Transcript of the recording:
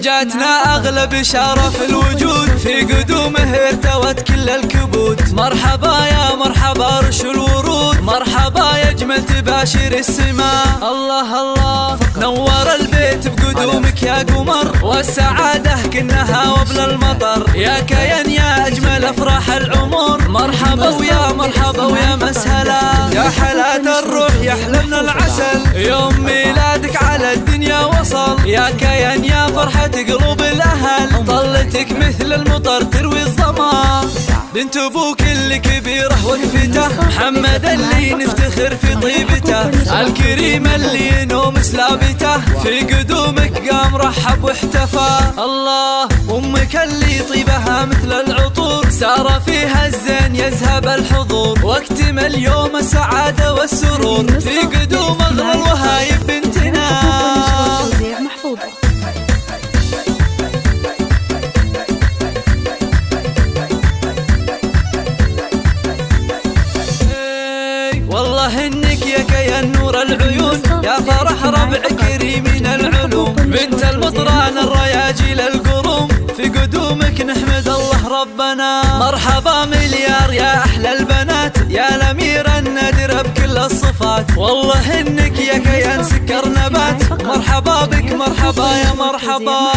جاتنا أغلى بشارة في الوجود، في قدومه ارتوت كل الكبود. مرحبا يا مرحبا رش الورود، مرحبا يا جمل تباشر السماء. الله الله نور البيت بقدومك يا قمر، والسعادة كنها وبل المطر. يا كيان يا أجمل أفراح العمر، مرحبا ويا مرحبا ويا مسهلا. يا حلاة الروح يا حلمنا العسل، يوم ميلادك على الدنيا وصل. يا كيان يا فرحة قلوب الأهل، طلتك مثل المطر تروي الظما. بنت أبوك اللي كبيرة وقفته، محمد اللي نفتخر في طيبته، الكريم اللي ينوم سلابته، في قدومك قام رحب واحتفى. الله أمك اللي طيبها مثل العطور، سار فيها الزين يذهب الحضور، واكتمل يوم السعادة والسرور، في قدوم أغلى الوهايب بنتنا. والله انك يا كيان نور العيون، يا فرح ربع كريمين العلوم، بنت المطران الرياجيل القروم، في قدومك نحمد الله ربنا. مرحبا مليار يا احلى البنات، يا الاميرة النادرة بكل الصفات. والله انك يا كيان سكر نبات، مرحبا بك مرحبا يا مرحبا.